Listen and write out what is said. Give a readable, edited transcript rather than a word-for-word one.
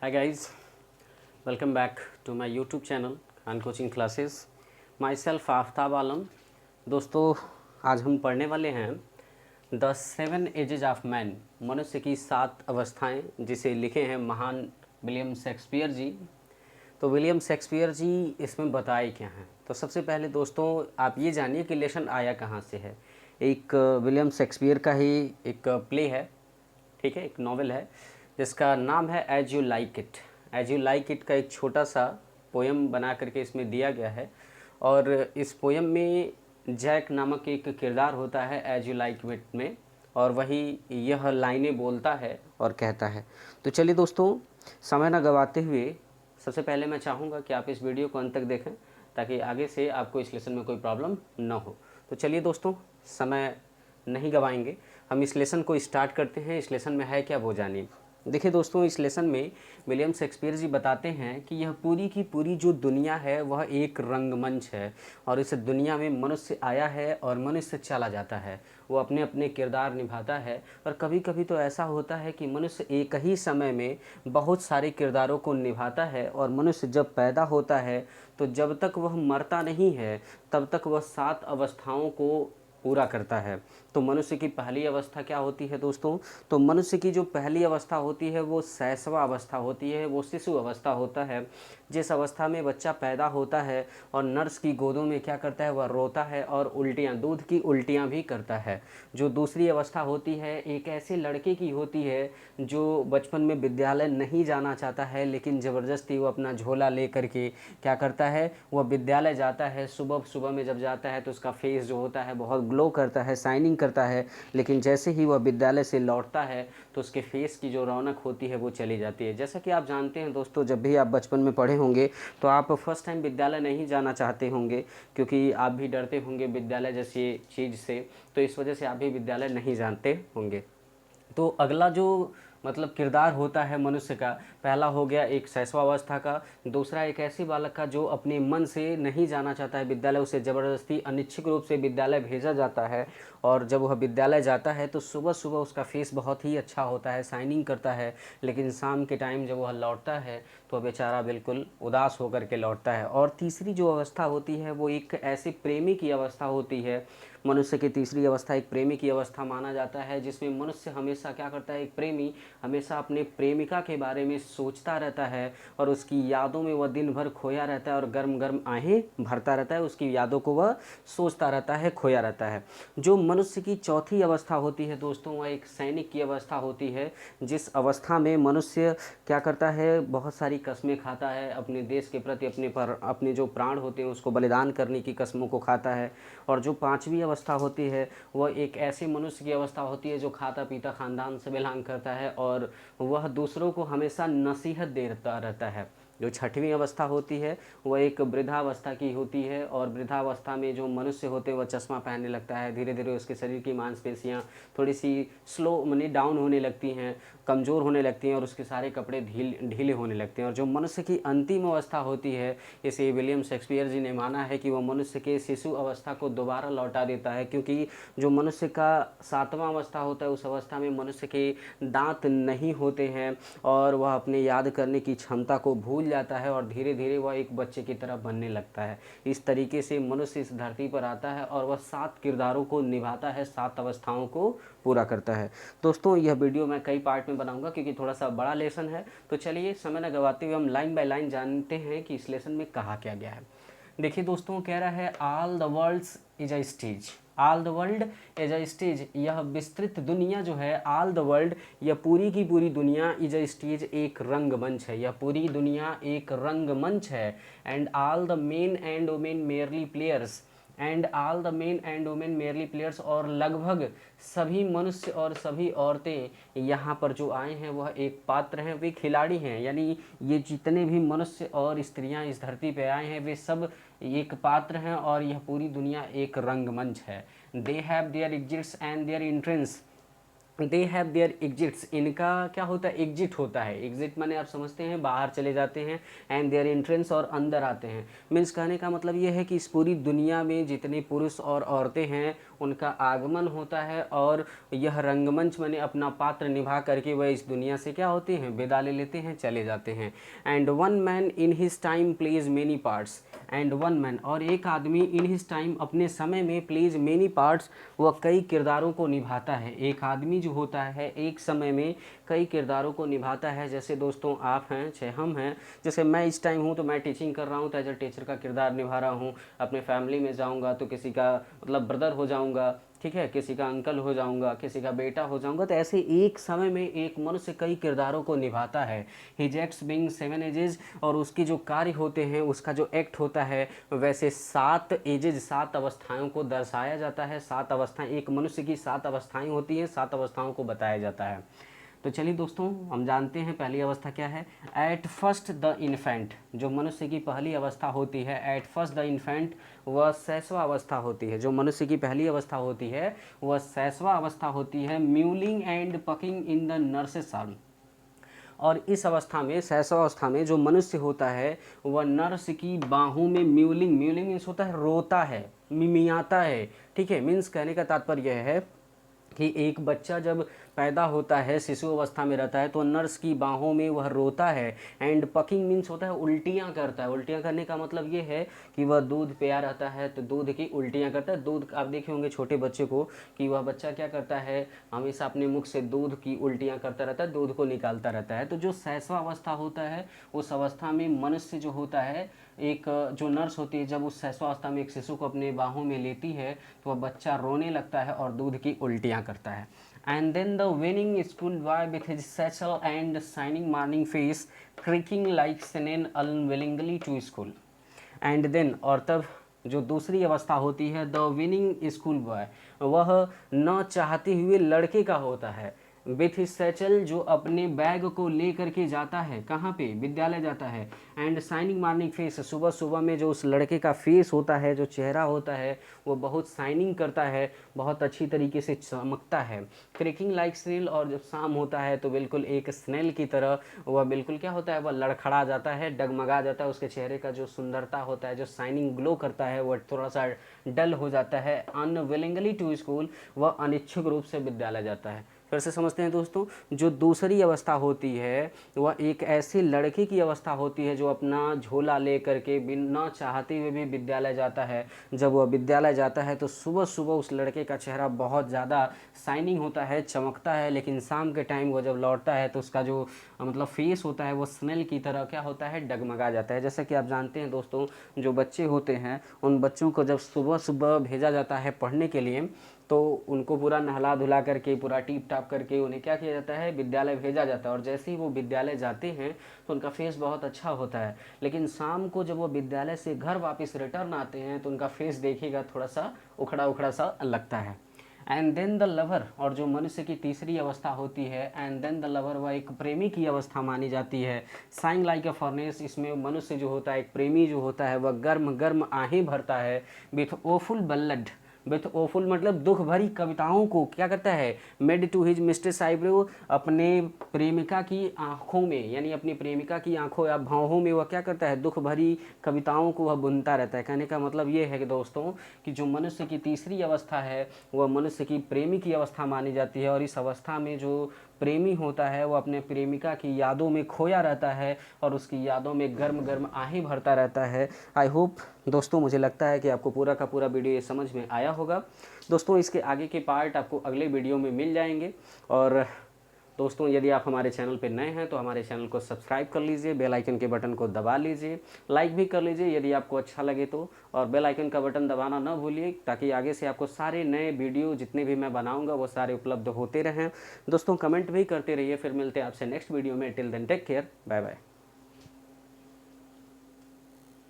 Hi guys, welcome back to my YouTube channel Khan Coaching Classes. Myself Aftab आलम. दोस्तों आज हम पढ़ने वाले हैं द 7 एजेज ऑफ मैन, मनुष्य की 7 अवस्थाएं, जिसे लिखे हैं महान विलियम शेक्सपियर जी. तो विलियम शेक्सपियर जी इसमें बताए क्या हैं. तो सबसे पहले दोस्तों आप ये जानिए कि लेसन आया कहाँ से है. एक विलियम शेक्सपियर का ही एक प्ले है, ठीक है, एक नॉवेल है जिसका नाम है as you like it. As you like it का एक छोटा सा पोयम बना करके इसमें दिया गया है. और इस पोयम में जैक नामक एक किरदार होता है एज यू लाइक इट में, और वही यह लाइनें बोलता है और कहता है. तो चलिए दोस्तों, समय ना गवाते हुए सबसे पहले मैं चाहूँगा कि आप इस वीडियो को अंत तक देखें ताकि आगे से आपको इस लेसन में कोई प्रॉब्लम ना हो. तो चलिए दोस्तों, समय नहीं गवाएंगे, हम इस लेसन को स्टार्ट करते हैं. इस लेसन में है क्या वो जानिए. देखिए दोस्तों, इस लेसन में विलियम शेक्सपियर जी बताते हैं कि यह पूरी की पूरी जो दुनिया है वह एक रंगमंच है, और इस दुनिया में मनुष्य आया है और मनुष्य चला जाता है. वो अपने अपने किरदार निभाता है, और कभी कभी तो ऐसा होता है कि मनुष्य एक ही समय में बहुत सारे किरदारों को निभाता है. और मनुष्य जब पैदा होता है तो जब तक वह मरता नहीं है तब तक वह 7 अवस्थाओं को पूरा करता है. तो मनुष्य की पहली अवस्था क्या होती है दोस्तों? तो मनुष्य की जो पहली अवस्था होती है वो शैशव अवस्था होती है, वो शिशु अवस्था होता है, जिस अवस्था में बच्चा पैदा होता है और नर्स की गोदों में क्या करता है, वह रोता है और उल्टियाँ, दूध की उल्टियाँ भी करता है. जो दूसरी अवस्था होती है एक ऐसे लड़के की होती है जो बचपन में विद्यालय नहीं जाना चाहता है, लेकिन ज़बरदस्ती वो अपना झोला ले करके क्या करता है, वह विद्यालय जाता है. सुबह सुबह में जब जाता है तो उसका फेस जो होता है बहुत ग्लो करता है, शाइनिंग करता है, लेकिन जैसे ही वह विद्यालय से लौटता है तो उसके फेस की जो रौनक होती है वो चली जाती है. जैसा कि आप जानते हैं दोस्तों, जब भी आप बचपन में पढ़े होंगे तो आप फर्स्ट टाइम विद्यालय नहीं जाना चाहते होंगे, क्योंकि आप भी डरते होंगे विद्यालय जैसी चीज़ से, तो इस वजह से आप भी विद्यालय नहीं जानते होंगे. तो अगला जो मतलब किरदार होता है मनुष्य का, पहला हो गया एक शैशवावस्था का, दूसरा एक ऐसे बालक का जो अपने मन से नहीं जाना चाहता है विद्यालय, उसे ज़बरदस्ती अनिच्छुक रूप से विद्यालय भेजा जाता है. और जब वह विद्यालय जाता है तो सुबह सुबह उसका फेस बहुत ही अच्छा होता है, शाइनिंग करता है, लेकिन शाम के टाइम जब वह लौटता है तो बेचारा बिल्कुल उदास होकर के लौटता है. और तीसरी जो अवस्था होती है वो एक ऐसे प्रेमी की अवस्था होती है. मनुष्य की तीसरी अवस्था एक प्रेमी की अवस्था माना जाता है, जिसमें मनुष्य हमेशा क्या करता है, एक प्रेमी हमेशा अपने प्रेमिका के बारे में सोचता रहता है और उसकी यादों में वह दिन भर खोया रहता है और गर्म गर्म आहें भरता रहता है, उसकी यादों को वह सोचता रहता है, खोया रहता है. जो मनुष्य की चौथी अवस्था होती है दोस्तों, वह एक सैनिक की अवस्था होती है, जिस अवस्था में मनुष्य क्या करता है, बहुत सारी कस्में खाता है अपने देश के प्रति, अपने जो प्राण होते हैं उसको बलिदान करने की कस्मों को खाता है. और जो पांचवी अवस्था होती है वह एक ऐसे मनुष्य की अवस्था होती है जो खाता पीता खानदान से बिलोंग करता है और वह दूसरों को हमेशा नसीहत देता रहता है. जो छठवीं अवस्था होती है वह एक वृद्धावस्था की होती है, और वृद्धावस्था में जो मनुष्य होते हैं वह चश्मा पहनने लगता है, धीरे धीरे उसके शरीर की मांसपेशियां थोड़ी सी स्लो माने डाउन होने लगती हैं, कमज़ोर होने लगती हैं, और उसके सारे कपड़े ढीले होने लगते हैं. और जो मनुष्य की अंतिम अवस्था होती है, इसे विलियम शेक्सपियर जी ने माना है कि वह मनुष्य के शिशु अवस्था को दोबारा लौटा देता है, क्योंकि जो मनुष्य का 7वां अवस्था होता है उस अवस्था में मनुष्य के दांत नहीं होते हैं और वह अपने याद करने की क्षमता को भूल जाता है और धीरे धीरे वह एक बच्चे की तरह बनने लगता है. इस तरीके से मनुष्य इस धरती पर आता है और वह 7 किरदारों को निभाता है, 7 अवस्थाओं को पूरा करता है. दोस्तों यह वीडियो मैं कई पार्ट में बनाऊंगा क्योंकि थोड़ा सा बड़ा लेसन है. तो चलिए समय न गवाते हुए हम लाइन बाय लाइन जानते हैं कि इस लेसन में कहा क्या गया है. देखिए दोस्तों, कह रहा है all the worlds is a stage. All the world is a stage, यह विस्तृत दुनिया जो है, ऑल द वर्ल्ड, यह पूरी की पूरी दुनिया, इज अ स्टेज, एक रंगमंच है. यह पूरी दुनिया एक रंगमंच है. And all the main and women merely players, and all the main and women merely players, और लगभग सभी मनुष्य और सभी औरतें यहाँ पर जो आए हैं वह एक पात्र हैं, वे खिलाड़ी हैं. यानी ये जितने भी मनुष्य और स्त्रियां इस धरती पे आए हैं वे सब एक पात्र हैं, और यह पूरी दुनिया एक रंगमंच है. They have their exits and their entrance they have their exits, इनका क्या होता है, एग्जिट होता है। एग्जिट माने आप समझते हैं बाहर चले जाते हैं, एंड देयर एंट्रेंस और अंदर आते हैं। मीन्स कहने का मतलब ये है कि इस पूरी दुनिया में जितने पुरुष और औरतें हैं उनका आगमन होता है, और यह रंगमंच माने अपना पात्र निभा करके वह इस दुनिया से क्या होते हैं, विदा ले लेते हैं, चले जाते हैं। And one man in his time plays many parts, and one man, और एक आदमी इन हिज टाइम अपने समय में प्लेज मेनी पार्ट्स, वह कई किरदारों को निभाता है। एक आदमी जो होता है एक समय में कई किरदारों को निभाता है। जैसे दोस्तों आप हैं, चाहे हम हैं, जैसे मैं इस टाइम हूँ तो मैं टीचिंग कर रहा हूँ तो एज ए टीचर का किरदार निभा रहा हूँ। अपने फैमिली में जाऊँगा तो किसी का मतलब ब्रदर हो जाऊँगा, ठीक है, किसी का अंकल हो जाऊंगा, किसी का बेटा हो जाऊंगा। तो ऐसे एक समय में एक मनुष्य कई किरदारों को निभाता है। हिज एक्ट्स बीइंग 7 एजेस, और उसके जो कार्य होते हैं, उसका जो एक्ट होता है, वैसे 7 एजेज, 7 अवस्थाओं को दर्शाया जाता है। 7 अवस्थाएं, एक मनुष्य की 7 अवस्थाएं होती हैं, 7 अवस्थाओं को बताया जाता है। तो चलिए दोस्तों हम जानते हैं पहली अवस्था क्या है। एट फर्स्ट द इन्फेंट, जो मनुष्य की पहली अवस्था होती है, एट फर्स्ट द इन्फेंट, वह शैशवा अवस्था होती है। जो मनुष्य की पहली अवस्था होती है वह शैशवा अवस्था होती है। Mewling and packing in the nurses arm, और इस अवस्था में, शैशव अवस्था में, जो मनुष्य होता है वह नर्स की बाहों में म्यूलिंग, म्यूलिंग मीन्स होता है रोता है, मिमियाता है, ठीक है। मीन्स कहने का तात्पर्य यह है कि एक बच्चा जब पैदा होता है, शिशु अवस्था में रहता है, तो नर्स की बाहों में वह रोता है। एंड पकिंग मीन्स होता है उल्टियाँ करता है। उल्टियाँ करने का मतलब ये है कि वह दूध पिया रहता है तो दूध की उल्टियाँ करता है। दूध आप देखे होंगे छोटे बच्चे को कि वह बच्चा क्या करता है, हमेशा अपने मुख से दूध की उल्टियाँ करता रहता है, दूध को निकालता रहता है। तो जो शैशवा अवस्था होता है उस अवस्था में मनुष्य जो होता है, एक जो नर्स होती है, जब उस शैशवा अवस्था में एक शिशु को अपने बाहों में लेती है तो वह बच्चा रोने लगता है और दूध की उल्टियाँ करता है। And then the winning schoolboy with his satchel and shining morning face creaking like snail unwillingly to school. And then, और तब जो दूसरी अवस्था होती है, द विनिंग स्कूल बॉय, वह न चाहते हुए लड़के का होता है। विथ हिज सैचल, जो अपने बैग को ले करके जाता है, कहाँ पे, विद्यालय जाता है। एंड शाइनिंग मॉर्निंग फेस, सुबह सुबह में जो उस लड़के का फेस होता है, जो चेहरा होता है, वो बहुत शाइनिंग करता है, बहुत अच्छी तरीके से चमकता है। क्रेकिंग लाइक स्नेल, और जब शाम होता है तो बिल्कुल एक स्नेल की तरह वह बिल्कुल क्या होता है, वह लड़खड़ा जाता है, डगमगा जाता है। उसके चेहरे का जो सुंदरता होता है, जो शाइनिंग ग्लो करता है, वह थोड़ा सा डल हो जाता है। अनविलिंगली टू स्कूल, वह अनिच्छुक रूप से विद्यालय जाता है। फिर से समझते हैं दोस्तों, जो दूसरी अवस्था होती है वह एक ऐसे लड़के की अवस्था होती है जो अपना झोला ले करके बिना चाहते हुए भी विद्यालय जाता है। जब वह विद्यालय जाता है तो सुबह सुबह उस लड़के का चेहरा बहुत ज़्यादा शाइनिंग होता है, चमकता है, लेकिन शाम के टाइम वो जब लौटता है तो उसका जो मतलब फेस होता है वो स्नेल की तरह क्या होता है, डगमगा जाता है। जैसा कि आप जानते हैं दोस्तों, जो बच्चे होते हैं उन बच्चों को जब सुबह सुबह भेजा जाता है पढ़ने के लिए, तो उनको पूरा नहला धुला करके, पूरा टीप टाप करके उन्हें क्या किया जाता है, विद्यालय भेजा जाता है। और जैसे ही वो विद्यालय जाते हैं तो उनका फेस बहुत अच्छा होता है, लेकिन शाम को जब वो विद्यालय से घर वापस रिटर्न आते हैं तो उनका फेस देखिएगा थोड़ा सा उखड़ा उखड़ा सा लगता है। एंड देन द लवर, और जो मनुष्य की तीसरी अवस्था होती है, एंड देन द लवर, वह एक प्रेमी की अवस्था मानी जाती है। साइंग लाइक अ फर्नेस, इसमें मनुष्य जो होता है, एक प्रेमी जो होता है, वह गर्म गर्म आहें भरता है। With woeful ballad, with woeful मतलब दुख भरी कविताओं को क्या करता है, made to his mistress eyebrow, अपने प्रेमिका की आंखों में, यानी अपनी प्रेमिका की आंखों या भावों में वह क्या करता है, दुख भरी कविताओं को वह बुनता रहता है। कहने का मतलब ये है कि दोस्तों, कि जो मनुष्य की तीसरी अवस्था है वह मनुष्य की प्रेमी की अवस्था मानी जाती है। और इस अवस्था में जो प्रेमी होता है वह अपने प्रेमिका की यादों में खोया रहता है और उसकी यादों में गर्म गर्म आहें भरता रहता है। आई होप दोस्तों, मुझे लगता है कि आपको पूरा का पूरा वीडियो ये समझ में आया होगा। दोस्तों इसके आगे के पार्ट आपको अगले वीडियो में मिल जाएंगे। और दोस्तों यदि आप हमारे चैनल पर नए हैं तो हमारे चैनल को सब्सक्राइब कर लीजिए, बेल आइकन के बटन को दबा लीजिए, लाइक भी कर लीजिए यदि आपको अच्छा लगे तो, और बेल आइकन का बटन दबाना न भूलिए ताकि आगे से आपको सारे नए वीडियो जितने भी मैं बनाऊंगा वो सारे उपलब्ध होते रहें। दोस्तों कमेंट भी करते रहिए। फिर मिलते हैं आपसे नेक्स्ट वीडियो में। Till then take care, bye bye.